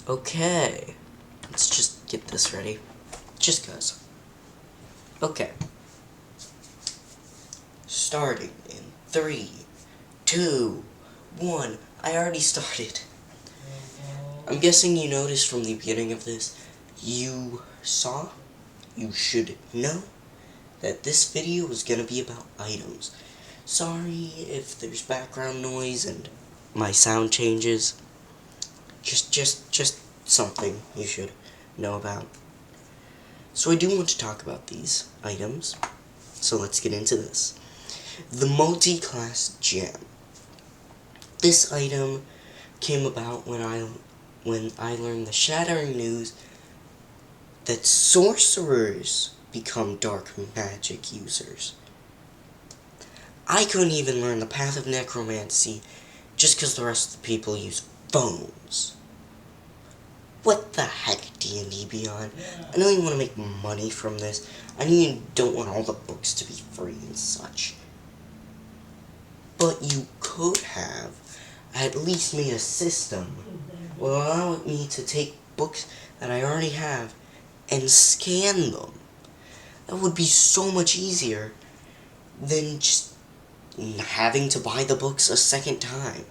Okay, let's just get this ready. Just cuz. Okay. Starting in 3, 2, 1. I already started. I'm guessing you noticed from the beginning of this, you should know, that this video is gonna be about items. Sorry if there's background noise and my sound changes. Just something you should know about. So I do want to talk about these items, so let's get into this. The multi-class gem. This item came about when I learned the shattering news that sorcerers become dark magic users. I couldn't even learn the path of necromancy just because the rest of the people use phones. What the heck, D&D Beyond? I know you want to make money from this. I know you don't want all the books to be free and such. But you could have at least made a system will allow me to take books that I already have and scan them. That would be so much easier than just having to buy the books a second time.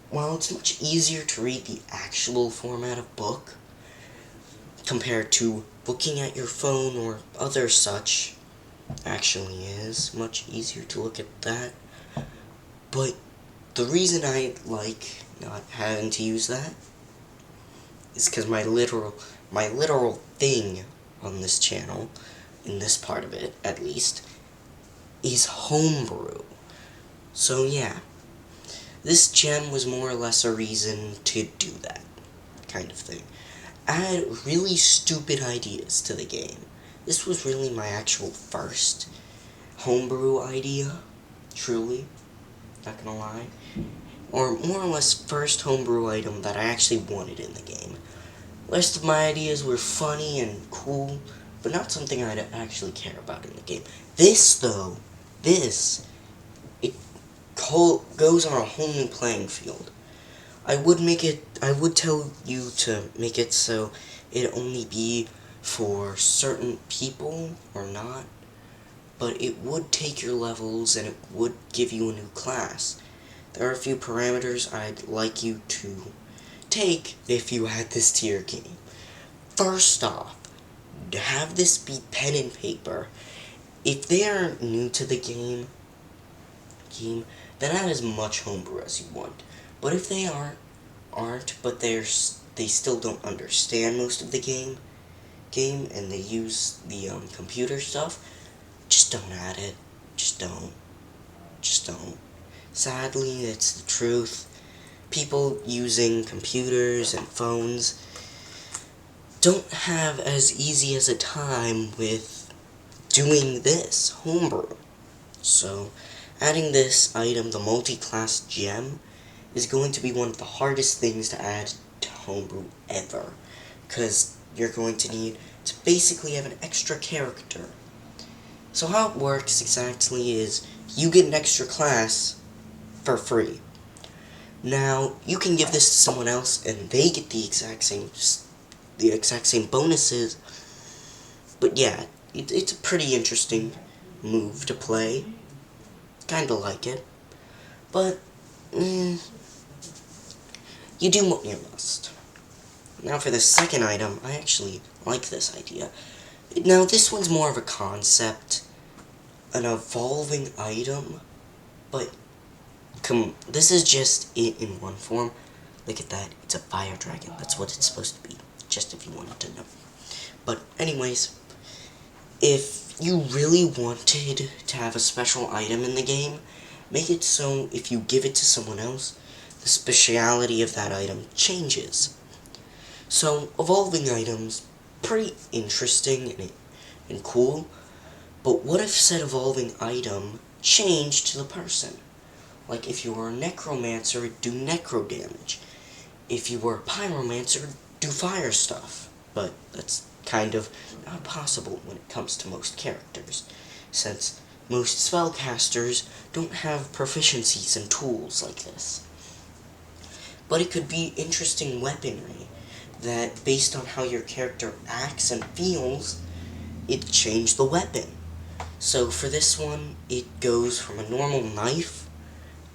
While it's much easier to read the actual format of book compared to looking at your phone or other such, actually is much easier to look at that. But the reason I like not having to use that is because my literal thing on this channel, in this part of it at least, is homebrew. So yeah, this gem was more or less a reason to do that kind of thing. Add really stupid ideas to the game. This was really my actual first homebrew idea, truly, not gonna lie. Or more or less first homebrew item that I actually wanted in the game. The rest of my ideas were funny and cool, but not something I'd actually care about in the game. This, though, it goes on a whole new playing field. I would tell you to make it so it only be for certain people or not, but it would take your levels and it would give you a new class. There are a few parameters I'd like you to take if you add this to your game. First off, have this be pen and paper. If they are new to the game, then add as much homebrew as you want. But if they aren't, but they still don't understand most of the game, and they use the computer stuff, just don't add it. Just don't. Sadly, it's the truth. People using computers and phones don't have as easy as a time with doing this, homebrew. So, adding this item, the multi-class gem, is going to be one of the hardest things to add to homebrew ever, because you're going to need to basically have an extra character. So how it works exactly is, you get an extra class for free. Now, you can give this to someone else, and they get the exact same bonuses, but yeah, it's a pretty interesting move to play. Kinda like it. But, you do what you must. Now for the second item, I actually like this idea. Now this one's more of a concept, an evolving item, but this is just it in one form. Look at that, it's a fire dragon, that's what it's supposed to be, just if you wanted to know. But anyways, if you really wanted to have a special item in the game, make it so if you give it to someone else, the speciality of that item changes. So, evolving items, pretty interesting and cool, but what if said evolving item changed to the person? Like if you were a necromancer, it'd do necro damage. If you were a pyromancer, it'd do fire stuff. But that's kind of not possible when it comes to most characters, since most spellcasters don't have proficiencies and tools like this. But it could be interesting weaponry, that based on how your character acts and feels, it changed the weapon. So for this one, it goes from a normal knife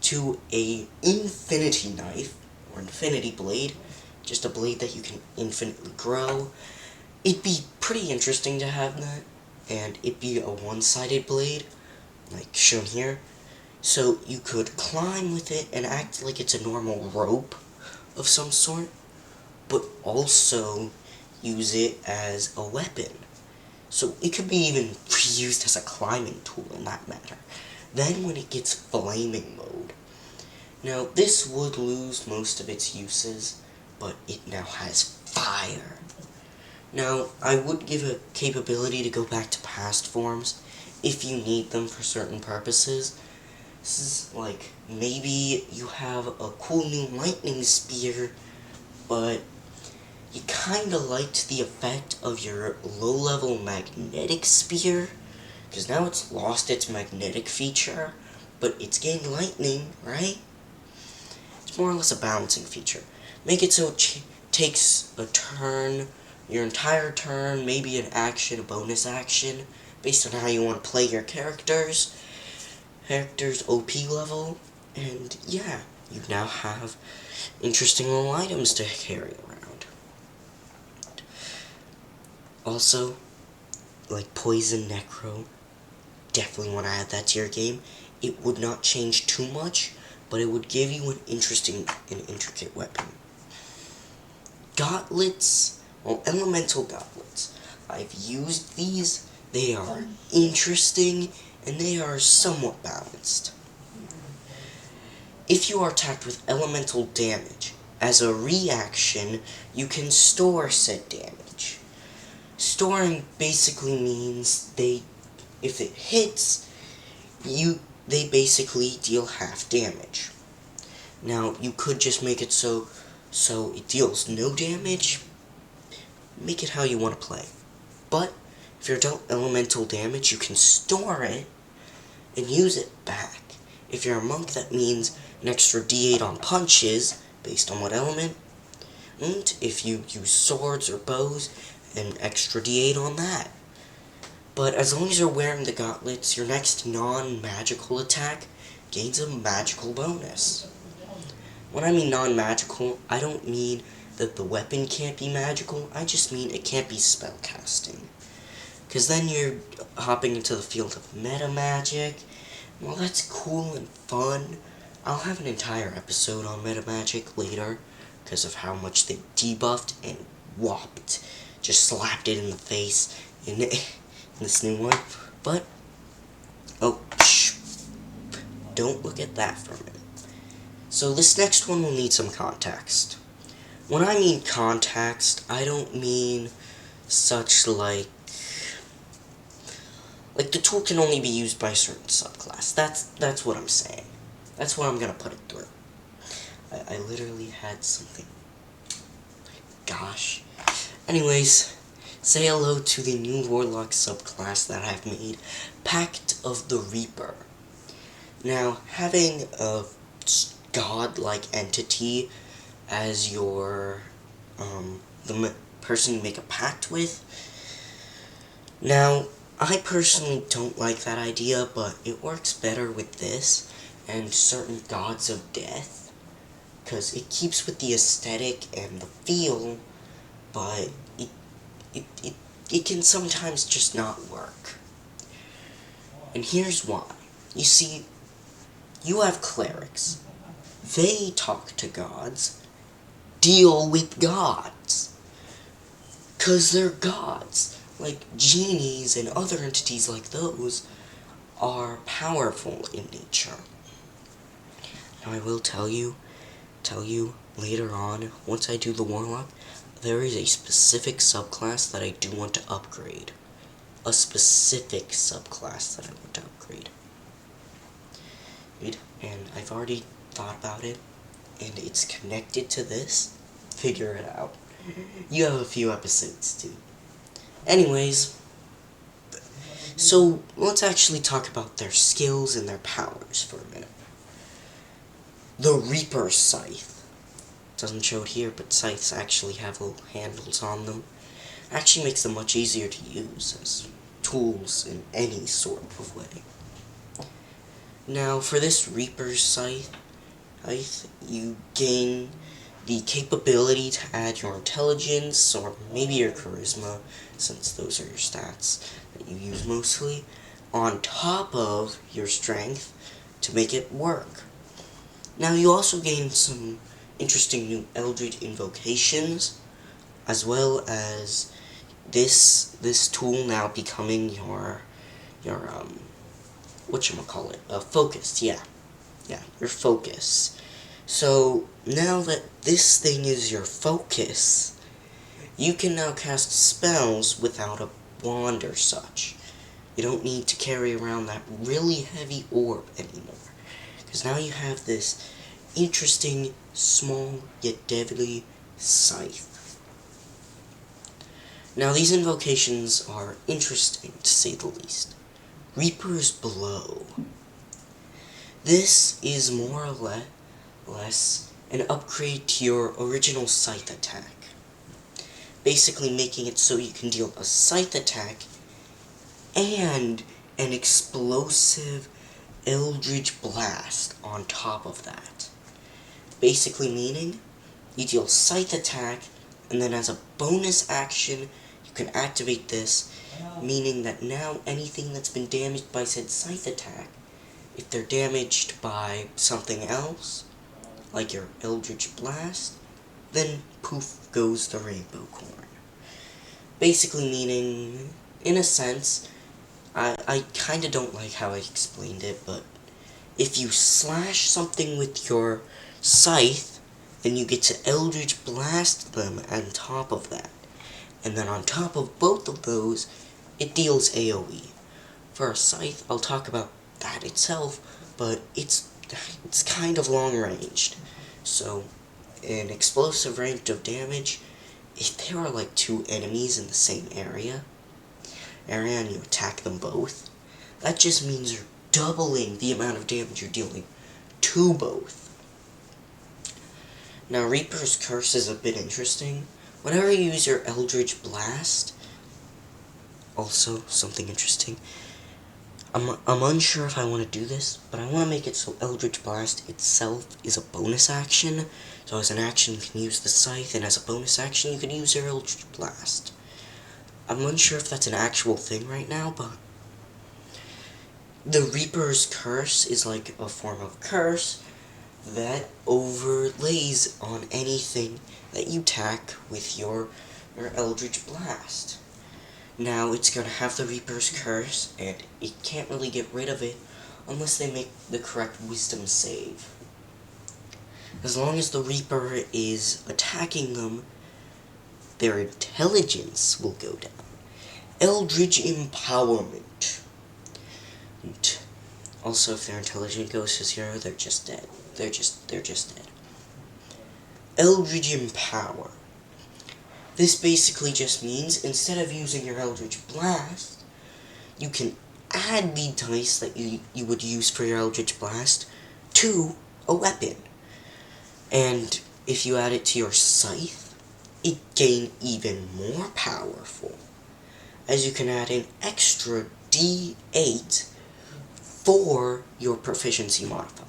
to a infinity knife, or infinity blade, just a blade that you can infinitely grow. It'd be pretty interesting to have that, and it'd be a one-sided blade, like shown here. So you could climb with it and act like it's a normal rope of some sort, but also use it as a weapon. So it could be even used as a climbing tool in that matter. Then when it gets flaming mode, now this would lose most of its uses, but it now has fire. Now, I would give a capability to go back to past forms if you need them for certain purposes. This is like, maybe you have a cool new lightning spear, but you kinda liked the effect of your low-level magnetic spear, because now it's lost its magnetic feature, but it's gained lightning, right? It's more or less a balancing feature. Make it so it takes a turn, your entire turn, maybe an action, a bonus action, based on how you want to play your character's OP level, and yeah, you now have interesting little items to carry around. Also, like Poison Necro, definitely want to add that to your game. It would not change too much, but it would give you an interesting and intricate weapon. Gauntlets, well, elemental gauntlets. I've used these, they are interesting, and they are somewhat balanced. If you are attacked with elemental damage, as a reaction, you can store said damage. Storing basically means if it hits, they basically deal half damage. Now, you could just make it so it deals no damage. Make it how you want to play. But, if you're dealt elemental damage, you can store it and use it back. If you're a monk, that means an extra d8 on punches, based on what element. And if you use swords or bows, an extra d8 on that. But as long as you're wearing the gauntlets, your next non-magical attack gains a magical bonus. When I mean non-magical, I don't mean that the weapon can't be magical, I just mean it can't be spellcasting. Because then you're hopping into the field of meta magic. Well, that's cool and fun. I'll have an entire episode on meta magic later, because of how much they debuffed and whopped, just slapped it in the face in this new one. But, oh, shh, don't look at that for a minute. So this next one will need some context. When I mean context, I don't mean such like the tool can only be used by a certain subclass. That's what I'm saying. That's what I'm gonna put it through. I literally had something. Gosh. Anyways, say hello to the new Warlock subclass that I've made, Pact of the Reaper. Now, having a god-like entity as your, the person you make a pact with. Now, I personally don't like that idea, but it works better with this and certain gods of death, because it keeps with the aesthetic and the feel, but it can sometimes just not work. And here's why. You see, you have clerics. They talk to gods, deal with gods, because they're gods. Like genies and other entities like those are powerful in nature. Now I will tell you later on, once I do the Warlock, there is a specific subclass that I do want to upgrade. A specific subclass that I want to upgrade. And I've already thought about it, and it's connected to this. Figure it out. You have a few episodes too. Anyways, so let's actually talk about their skills and their powers for a minute. The Reaper Scythe. doesn't show it here, but scythes actually have little handles on them. Actually makes them much easier to use as tools in any sort of way. Now, for this Reaper's scythe, you gain the capability to add your intelligence, or maybe your charisma, since those are your stats that you use mostly, on top of your strength to make it work. Now, you also gain some interesting new Eldritch invocations, as well as this tool now becoming your whatchamacallit, focus, yeah, your focus. So, now that this thing is your focus, you can now cast spells without a wand or such. You don't need to carry around that really heavy orb anymore, because now you have this interesting, small, yet deadly scythe. Now, these invocations are interesting, to say the least. Reaper's Blow. This is more or less an upgrade to your original scythe attack, basically making it so you can deal a scythe attack and an explosive Eldritch Blast on top of that. Basically meaning you deal scythe attack, and then as a bonus action you can activate this, meaning that now anything that's been damaged by said scythe attack, if they're damaged by something else, like your Eldritch Blast, then poof goes the rainbow corn. Basically meaning, in a sense, I kinda don't like how I explained it, but if you slash something with your scythe, then you get to Eldritch Blast them on top of that. And then on top of both of those, it deals AoE. For a scythe, I'll talk about that itself, but it's kind of long-ranged. So, an explosive range of damage, if there are like two enemies in the same area and you attack them both, that just means you're doubling the amount of damage you're dealing to both. Now, Reaper's Curse is a bit interesting. Whenever you use your Eldritch Blast, also something interesting, I'm unsure if I want to do this, but I want to make it so Eldritch Blast itself is a bonus action. So as an action you can use the scythe, and as a bonus action you can use your Eldritch Blast. I'm unsure if that's an actual thing right now, but the Reaper's Curse is like a form of curse that overlays on anything that you attack with your Eldritch Blast. Now, it's going to have the Reaper's Curse, and it can't really get rid of it unless they make the correct wisdom save. As long as the Reaper is attacking them, their intelligence will go down. Eldritch Empowerment. And also, if their intelligence goes to 0, they're just dead. They're just dead. Eldritch Empower. This basically just means, instead of using your Eldritch Blast, you can add the dice that you would use for your Eldritch Blast to a weapon. And if you add it to your scythe, it gains even more powerful, as you can add an extra D8 for your proficiency modifier.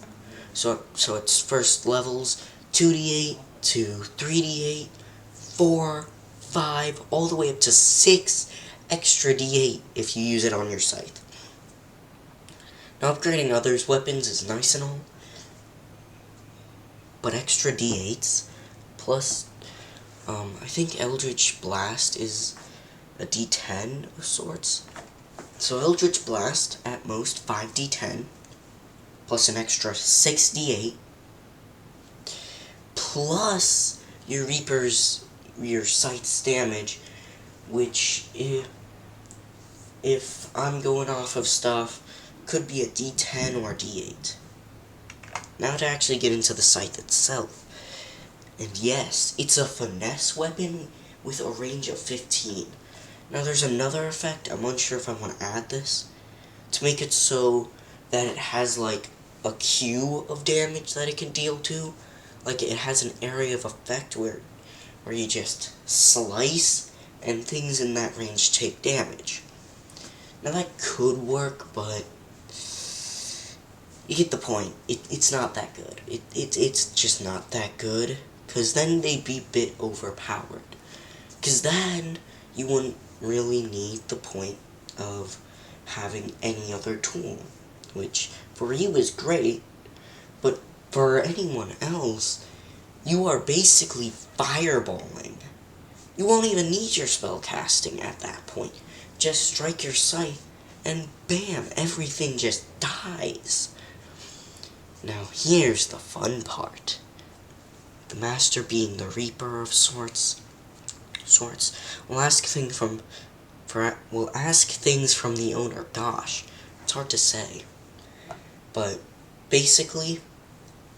So it's first levels 2d8 to 3d8, 4, 5, all the way up to 6 extra d8 if you use it on your scythe. Now, upgrading others' weapons is nice and all, but extra d8s, plus, I think Eldritch Blast is a d10 of sorts. So Eldritch Blast, at most 5d10, plus an extra 6d8, plus your scythe's damage, which, if I'm going off of stuff, could be a d10 or a d8. Now to actually get into the scythe itself. And yes, it's a finesse weapon with a range of 15. Now there's another effect, I'm unsure if I want to add this, to make it so that it has like a queue of damage that it can deal to, like it has an area of effect where you just slice and things in that range take damage. Now that could work, but you get the point. It's not that good. It's just not that good, because then they'd be a bit overpowered. Because then you wouldn't really need the point of having any other tool, which for you is great, but for anyone else, you are basically fireballing. You won't even need your spell casting at that point. Just strike your scythe, and bam, everything just dies. Now here's the fun part. The master, being the reaper of sorts, will ask things from the owner. Gosh, it's hard to say. But basically,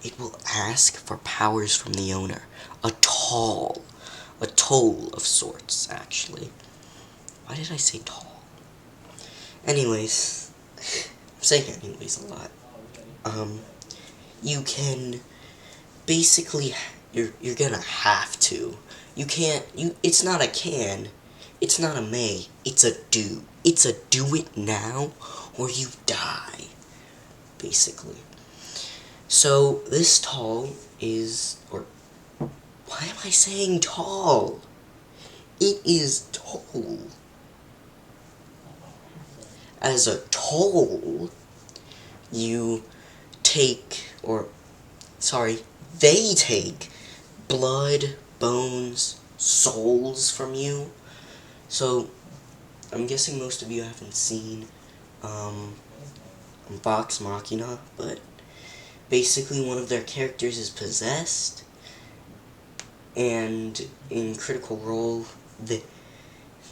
it will ask for powers from the owner. A toll of sorts, actually. Why did I say tall? Anyways, I'm saying anyways a lot. You can basically, you're gonna have to. You can't, it's not a can, it's not a may, it's a do. It's a do it now, or you die, basically. So, this tall is, or, why am I saying tall? It is toll. As a toll, you take, they take blood, bones, souls from you. So, I'm guessing most of you haven't seen, Vox Machina, but basically one of their characters is possessed, and in Critical Role,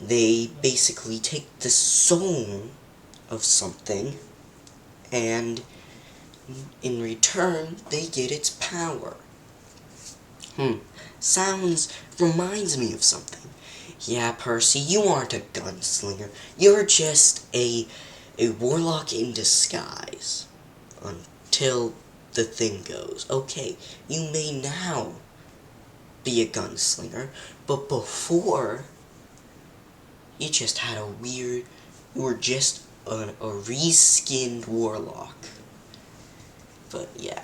they basically take the soul of something, and in return, they get its power. Reminds me of something. Yeah, Percy, you aren't a gunslinger. You're just a warlock in disguise. Until the thing goes. Okay, you may now be a gunslinger, but before, you just had you were just a reskinned warlock. But yeah,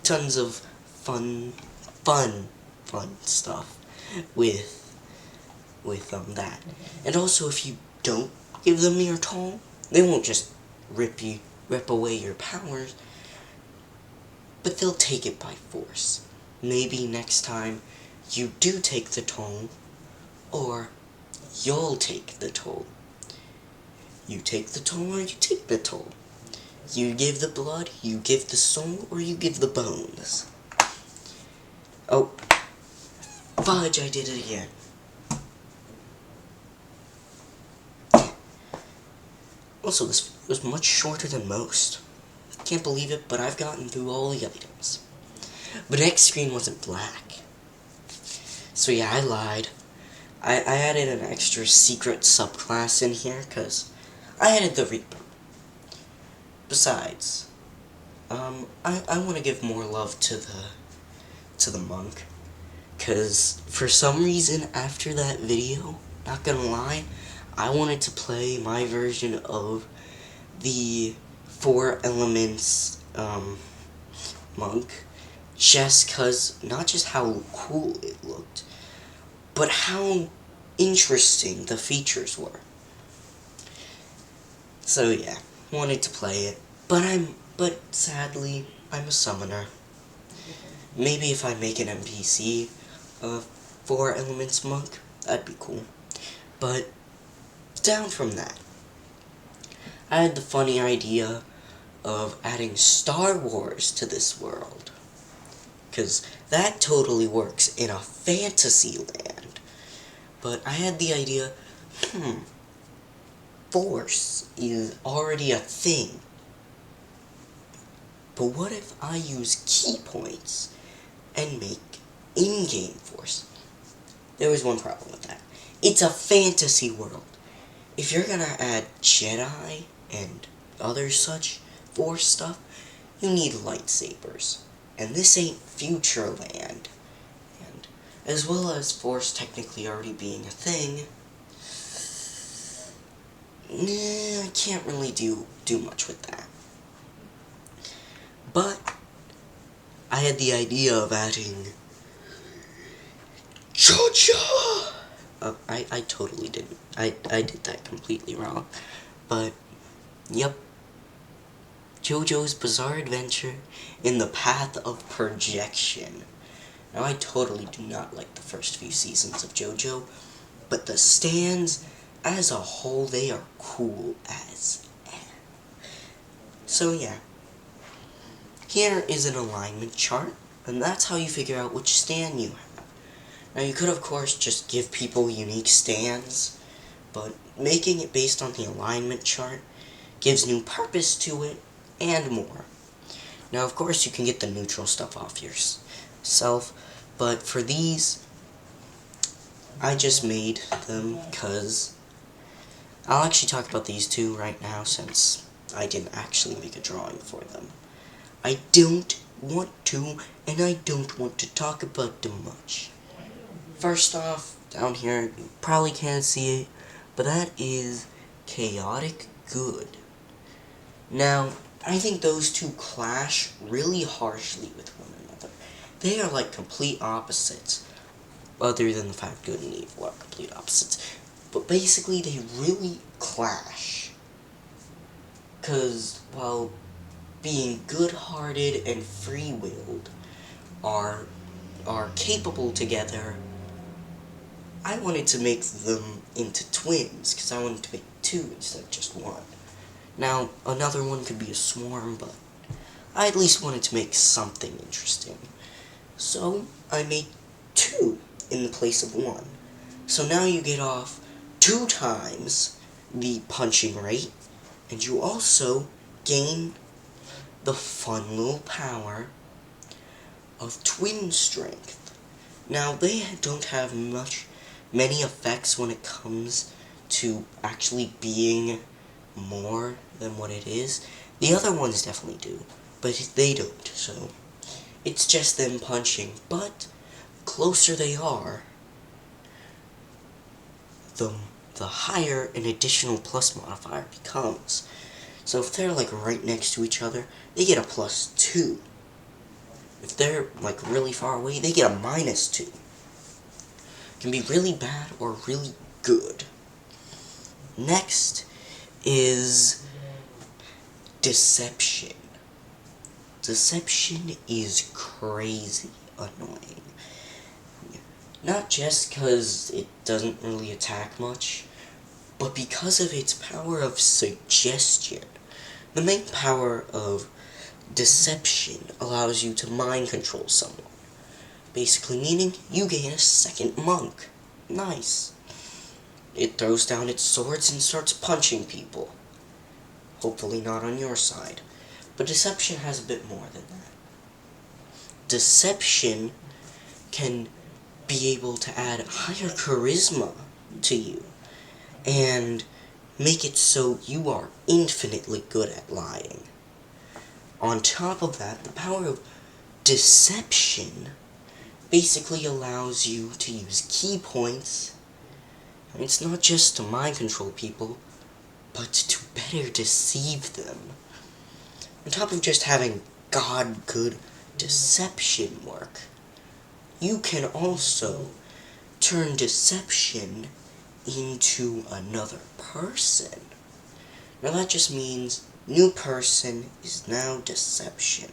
tons of fun stuff with that. And also, if you don't give them your toll, they won't just rip away your powers, but they'll take it by force. Maybe next time you do take the toll, or you'll take the toll. You take the toll, or you take the toll. You give the blood, you give the soul, or you give the bones. Oh, fudge, I did it again. Also, this was much shorter than most. Can't believe it, but I've gotten through all the items. But next screen wasn't black. So yeah, I lied. I added an extra secret subclass in here, because I added the Reaper. Besides, I want to give more love to the monk, because for some reason after that video, not gonna lie, I wanted to play my version of the 4 elements monk, just because, not just how cool it looked, but how interesting the features were. So yeah, wanted to play it, but sadly, I'm a summoner. Maybe if I make an NPC of 4 elements monk, that'd be cool. But down from that, I had the funny idea of adding Star Wars to this world, because that totally works in a fantasy land. But I had the idea, Force is already a thing. But what if I use key points and make in-game Force? There was one problem with that. It's a fantasy world. If you're gonna add Jedi and other such Force stuff, you need lightsabers. and this ain't future land. And as well as Force technically already being a thing, I can't really do much with that. But I had the idea of adding JoJo. I totally didn't. I did that completely wrong. But yep. JoJo's Bizarre Adventure in the Path of Projection. Now, I totally do not like the first few seasons of JoJo, but the stands, as a whole, they are cool as F. So, yeah. Here is an alignment chart, and that's how you figure out which stand you have. Now, you could, of course, just give people unique stands, but making it based on the alignment chart gives new purpose to it, and more. Now, of course, you can get the neutral stuff off yourself, but for these, I just made them because I'll actually talk about these two right now since I didn't actually make a drawing for them. I don't want to, and I don't want to talk about them much. First off, down here, you probably can't see it, but that is Chaotic Good. Now, I think those two clash really harshly with one another. They are like complete opposites, other than the fact good and evil are complete opposites. But basically, they really clash. Because, while being good-hearted and free-willed are capable together, I wanted to make them into twins, because I wanted to make two instead of just one. Now, another one could be a swarm, but I at least wanted to make something interesting. So, I made two in the place of one. So now you get off 2 times the punching rate, and you also gain the fun little power of twin strength. Now, they don't have many effects when it comes to actually being more than what it is. The other ones definitely do, but they don't, so it's just them punching. But closer they are, the higher an additional plus modifier becomes. So if they're like right next to each other, they get a +2. If they're like really far away, they get a -2. It can be really bad or really good. Next is Deception. Deception is crazy annoying. Not just because it doesn't really attack much, but because of its power of suggestion. The main power of Deception allows you to mind control someone. Basically meaning you gain a second monk. Nice. It throws down its swords and starts punching people. Hopefully not on your side. But Deception has a bit more than that. Deception can be able to add higher charisma to you, and make it so you are infinitely good at lying. On top of that, the power of Deception basically allows you to use key points, and it's not just to mind control people, but to better deceive them. On top of just having good deception work, you can also turn Deception into another person. Now that just means new person is now Deception.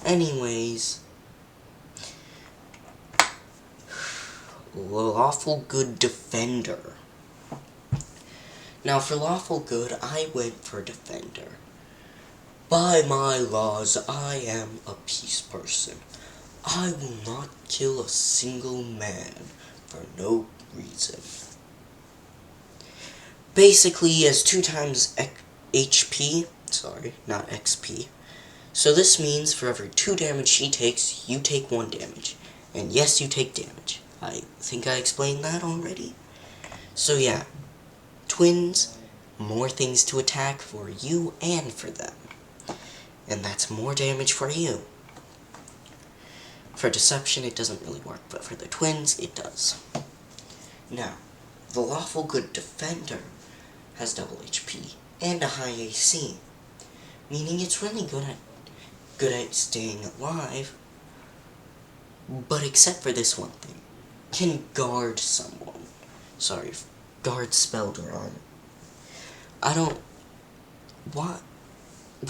Anyways, Lawful Good Defender. Now for Lawful Good, I went for Defender. By my laws, I am a peace person. I will not kill a single man for no reason. Basically, he has 2 times HP, sorry, not XP. So this means for every 2 damage he takes, you take 1 damage. And yes, you take damage. I think I explained that already. So yeah, twins, more things to attack for you and for them. and that's more damage for you. For Deception, it doesn't really work, but for the twins, it does. Now, the Lawful Good Defender has double HP and a high AC, meaning it's really good at staying alive, but except for this one thing, can guard someone. Sorry, guard spelled wrong.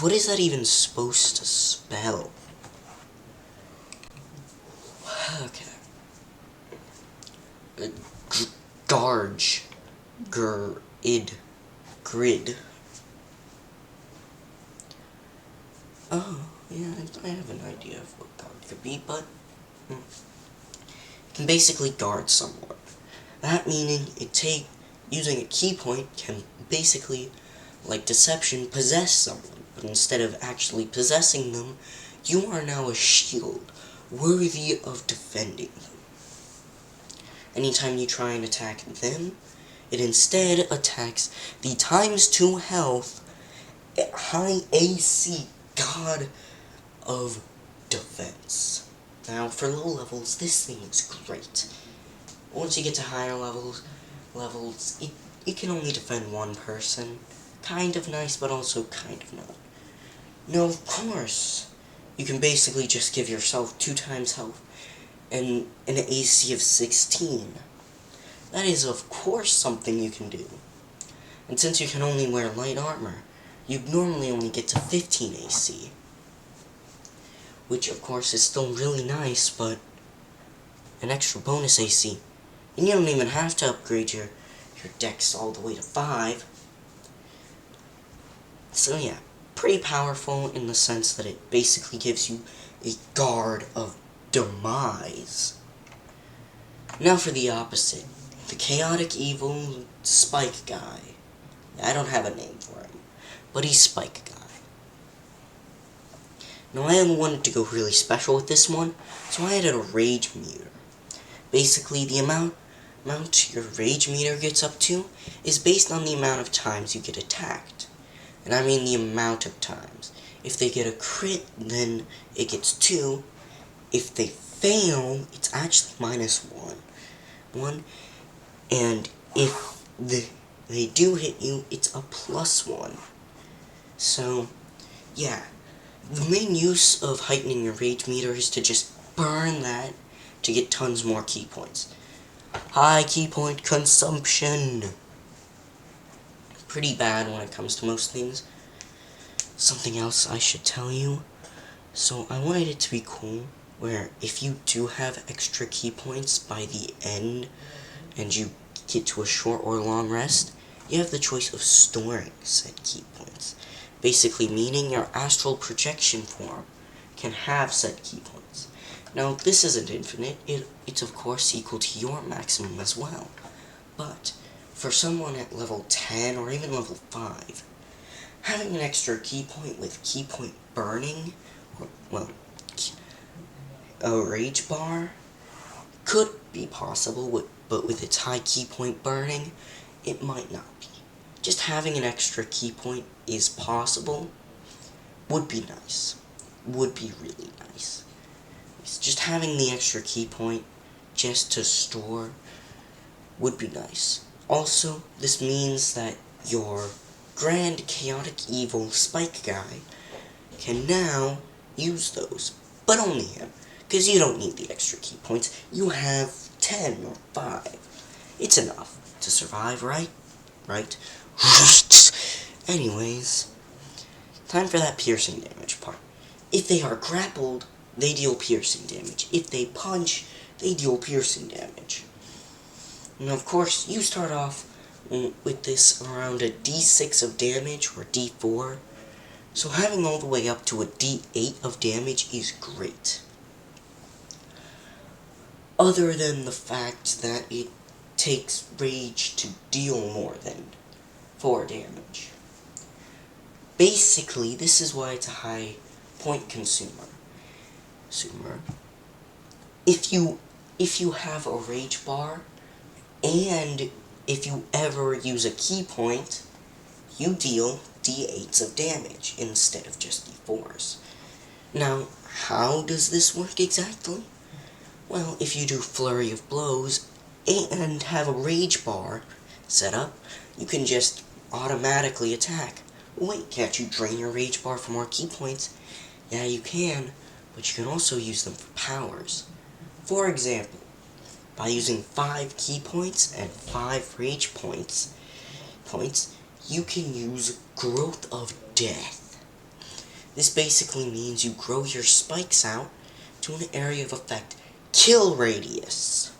What is that even supposed to spell? Okay. Garge. Grid. Oh, yeah, I have an idea of what guard could be, but it can basically guard someone. That meaning using a key point can basically, like Deception, possess someone, but instead of actually possessing them, you are now a shield, worthy of defending them. Anytime you try and attack them, it instead attacks the ×2 health, high AC god of defense. Now, for low levels, this thing is great. Once you get to higher levels, it can only defend one person. Kind of nice, but also kind of not. No, of course, you can basically just give yourself 2 times health and an AC of 16. That is, of course, something you can do. And since you can only wear light armor, you normally only get to 15 AC. Which, of course, is still really nice, but an extra bonus AC. And you don't even have to upgrade your dex all the way to 5. So yeah, pretty powerful in the sense that it basically gives you a guard of demise. Now for the opposite. The chaotic evil Spike guy. I don't have a name for him, but he's Spike guy. Now I wanted to go really special with this one, so I added a rage meter. Basically, the amount your rage meter gets up to is based on the amount of times you get attacked. And I mean the amount of times. If they get a crit, then it gets 2. If they fail, it's actually -1. And if they do hit you, it's a +1. So, yeah. The main use of heightening your rage meter is to just burn that to get tons more key points. High key point consumption. Pretty bad when it comes to most things. Something else I should tell you. So I wanted it to be cool, where if you do have extra key points by the end, and you get to a short or long rest, you have the choice of storing said key points. Basically meaning your astral projection form can have said key points. Now, this isn't infinite, it's of course equal to your maximum as well. But, for someone at level 10 or even level 5, having an extra key point with key point burning, or, well, a rage bar, could be possible, but with its high key point burning, it might not be. Just having an extra key point is possible, would be nice. Would be really nice. It's just having the extra key point just to store would be nice. Also, this means that your grand chaotic evil Spike guy can now use those, but only him, because you don't need the extra key points. You have 10 or 5. It's enough to survive, right? Right? Anyways, time for that piercing damage part. If they are grappled, they deal piercing damage. If they punch, they deal piercing damage. And of course, you start off with this around a D6 of damage, or D4. So having all the way up to a D8 of damage is great. Other than the fact that it takes rage to deal more than 4 damage. Basically, this is why it's a high point consumer. If you have a rage bar, and if you ever use a key point, you deal d8s of damage instead of just d4s. Now, how does this work exactly? Well, if you do Flurry of Blows and have a rage bar set up, you can just automatically attack. Wait, can't you drain your rage bar for more key points? Yeah, you can, but you can also use them for powers. For example, by using 5 key points and 5 rage points, you can use Growth of Death. This basically means you grow your spikes out to an area of effect kill radius.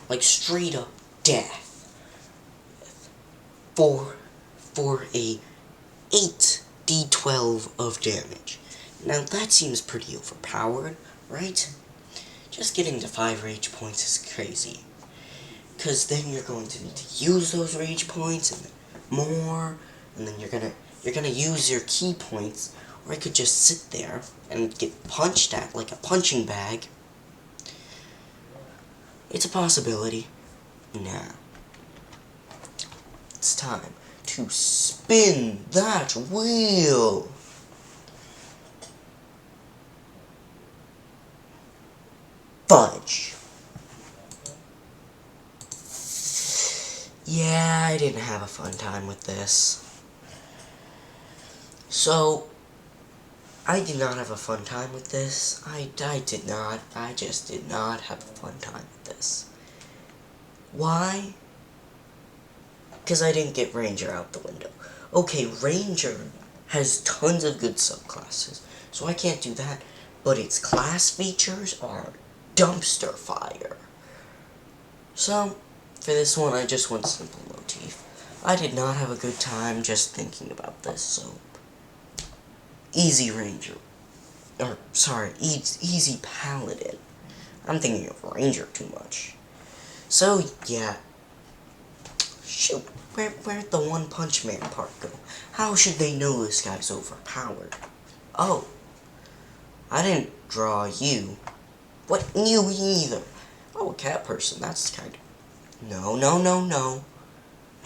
Like straight up death. For a 8d12 of damage. Now that seems pretty overpowered, right? Just getting to 5 rage points is crazy. Because then you're going to need to use those rage points and more, and then you're gonna use your key points, or I could just sit there and get punched at like a punching bag. It's a possibility. Now, it's time to spin that wheel. Fudge. Yeah, I didn't have a fun time with this. So, I did not have a fun time with this. I just did not have a fun time with this. Why? Because I didn't get Ranger out the window. Okay, Ranger has tons of good subclasses, so I can't do that, but its class features are dumpster fire. So, for this one, I just went simple motif. I did not have a good time just thinking about this, so easy Ranger. Or, sorry, easy Paladin. I'm thinking of Ranger too much. So, yeah. Shoot, where'd the One Punch Man part go? How should they know this guy's overpowered? Oh. I didn't draw you. What? You either. Oh, a cat person, that's kind of... No.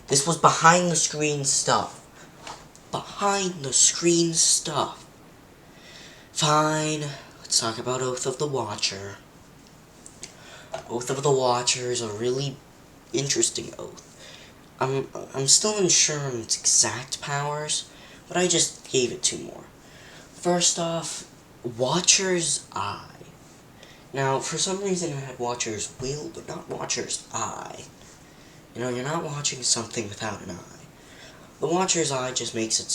This was behind the screen stuff. Behind the screen stuff. Fine. Let's talk about Oath of the Watcher. Oath of the Watcher is a really interesting oath. I'm still unsure on its exact powers, but I just gave it 2 more. First off, Watcher's Eye. Now, for some reason I had Watcher's Will, but not Watcher's Eye. You know, you're not watching something without an eye. The Watcher's Eye just makes it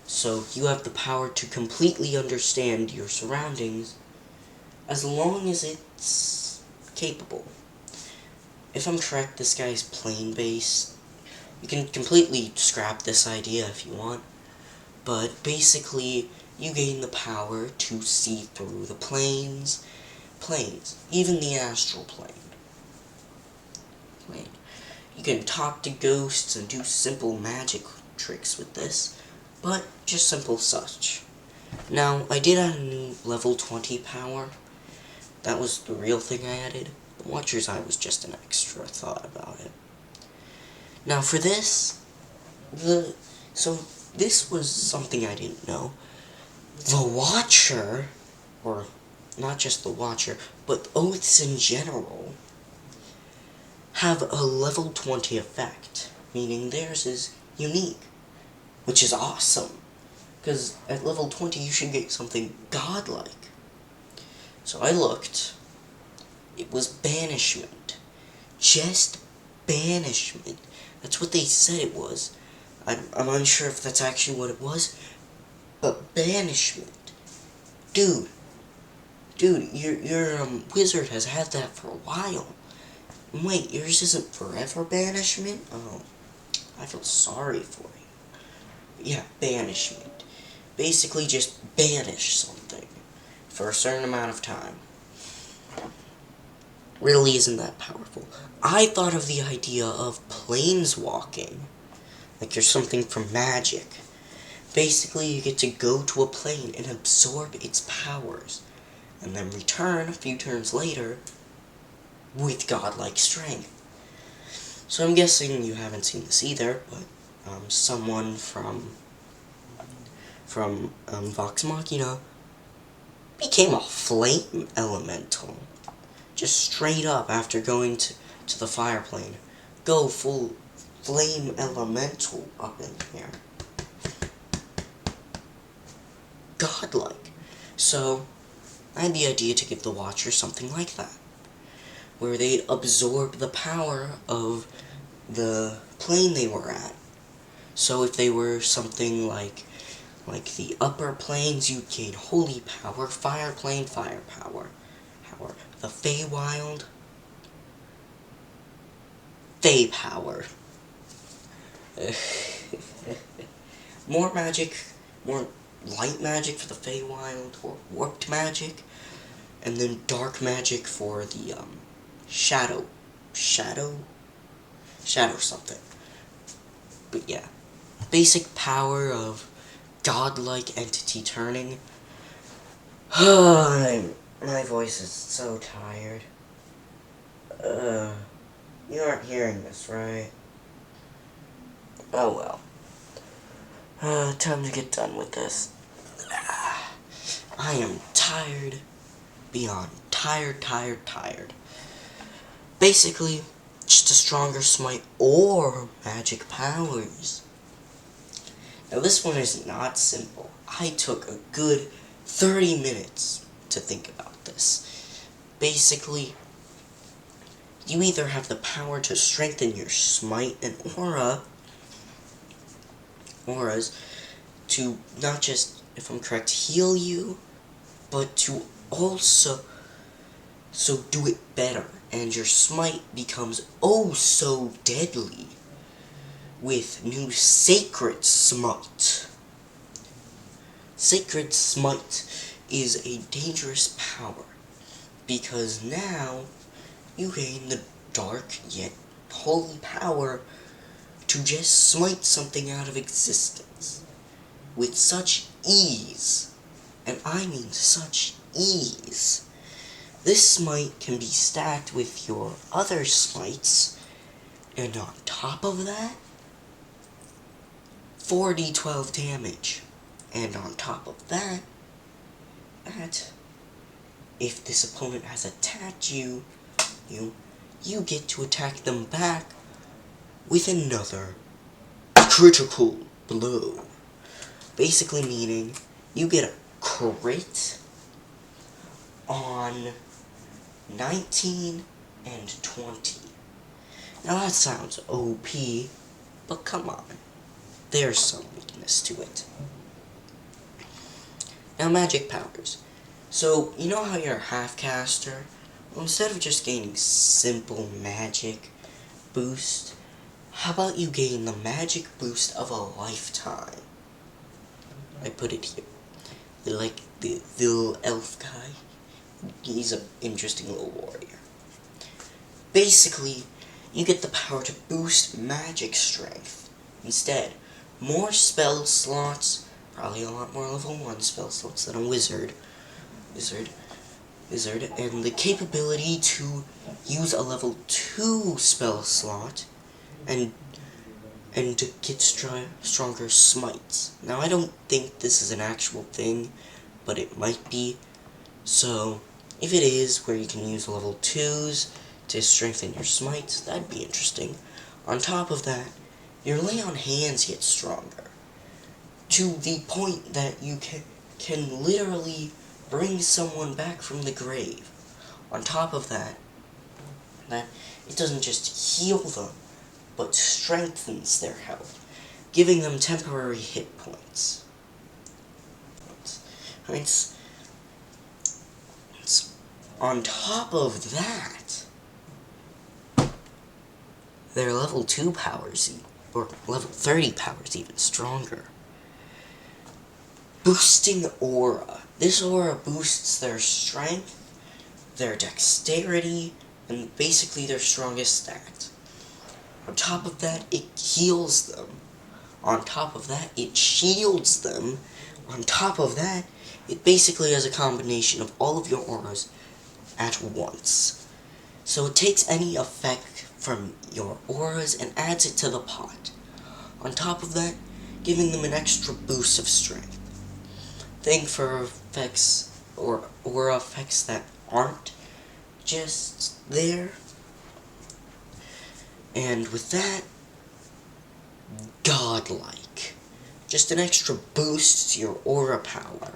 so you have the power to completely understand your surroundings as long as it's capable. If I'm correct, this guy's plane-based. You can completely scrap this idea if you want, but basically you gain the power to see through the planes, even the astral plane. You can talk to ghosts and do simple magic tricks with this, but just simple such. Now, I did add a new level 20 power. That was the real thing I added. The Watcher's Eye was just an extra thought about it. Now for this, this was something I didn't know. The Watcher, or not just the Watcher, but oaths in general, have a level 20 effect, meaning theirs is unique, which is awesome, because at level 20 you should get something godlike. So I looked. It was banishment. Just banishment. That's what they said it was. I'm unsure if that's actually what it was, but banishment. Dude, your wizard has had that for a while. Wait, yours isn't forever banishment? Oh, I feel sorry for you. Yeah, banishment. Basically just banish something for a certain amount of time. Really isn't that powerful. I thought of the idea of planeswalking, like you're something from Magic. Basically, you get to go to a plane and absorb its powers, and then return a few turns later with godlike strength. So I'm guessing you haven't seen this either, but someone from Vox Machina became a flame elemental. Just straight up after going to the fire plane. Go full flame elemental up in here. Godlike. So, I had the idea to give the Watcher something like that, where they'd absorb the power of the plane they were at. So if they were something like the upper planes, you'd gain holy power, fire plane, fire power. The Feywild, Fey power. More magic, more light magic for the Feywild, or warped magic, and then dark magic for the shadow something. But yeah, basic power of godlike entity turning. My voice is so tired. You aren't hearing this, right? Oh well. Time to get done with this. I am tired. Beyond tired. Basically, just a stronger smite or magic powers. Now this one is not simple. I took a good 30 minutes to think about this. Basically, you either have the power to strengthen your smite and auras, to not just, if I'm correct, heal you, but to also do it better, and your smite becomes oh so deadly with new Sacred Smite. Sacred Smite is a dangerous power, because now you gain the dark yet holy power to just smite something out of existence with such ease, and I mean such ease. This smite can be stacked with your other smites, and on top of that, 4d12 damage. And on top of that, if this opponent has attacked you get to attack them back with another critical blow. Basically meaning you get a crit on 19 and 20. Now that sounds OP, but come on, there's some weakness to it. Now magic powers. So, you know how you're a half-caster? Well, instead of just gaining simple magic boost, how about you gain the magic boost of a lifetime? I put it here. Like the little elf guy. He's an interesting little warrior. Basically, you get the power to boost magic strength. Instead, more spell slots, probably a lot more level 1 spell slots than a wizard, and the capability to use a level 2 spell slot and to get stronger smites. Now, I don't think this is an actual thing, but it might be. So, if it is, where you can use level 2s to strengthen your smites, that'd be interesting. On top of that, your lay on hands gets stronger, to the point that you can literally bring someone back from the grave. On top of that it doesn't just heal them, but strengthens their health, giving them temporary hit points. On top of that, their level 2 powers, or level 30 powers, even stronger. Boosting aura. This aura boosts their strength, their dexterity, and basically their strongest stat. On top of that, it heals them. On top of that, it shields them. On top of that, it basically has a combination of all of your auras at once. So it takes any effect from your auras and adds it to the pot. On top of that, giving them an extra boost of strength. Think for effects or aura effects that aren't just there. And with that, godlike. Just an extra boost to your aura power.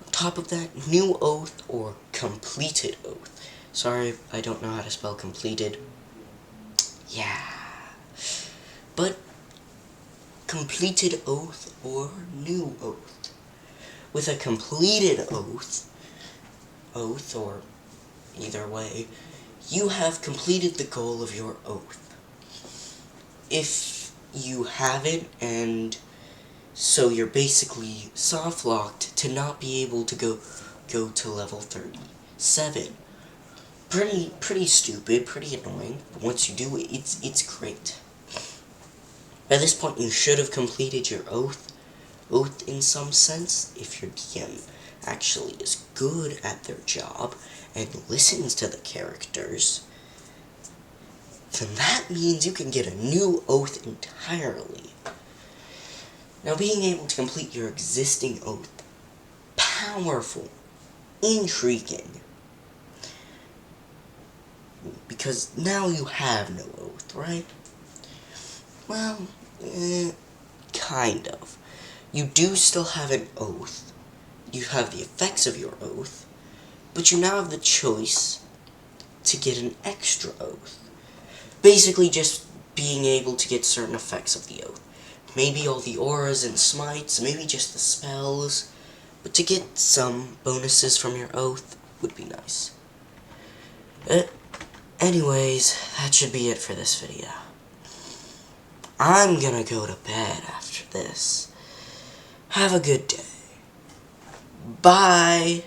On top of that, new oath or completed oath. Sorry, I don't know how to spell completed. Yeah. But completed oath or new oath. With a completed oath or either way, you have completed the goal of your oath. If you haven't, and so you're basically soft-locked to not be able to go to level 37. Pretty stupid, pretty annoying, but once you do it, it's great. By this point, you should have completed your oath in some sense, if your DM actually is good at their job and listens to the characters, then that means you can get a new oath entirely. Now, being able to complete your existing oath, powerful, intriguing, because now you have no oath, right? Well, kind of. You do still have an oath. You have the effects of your oath, but you now have the choice to get an extra oath. Basically just being able to get certain effects of the oath. Maybe all the auras and smites, maybe just the spells, but to get some bonuses from your oath would be nice. Anyways, that should be it for this video. I'm gonna go to bed after this. Have a good day. Bye!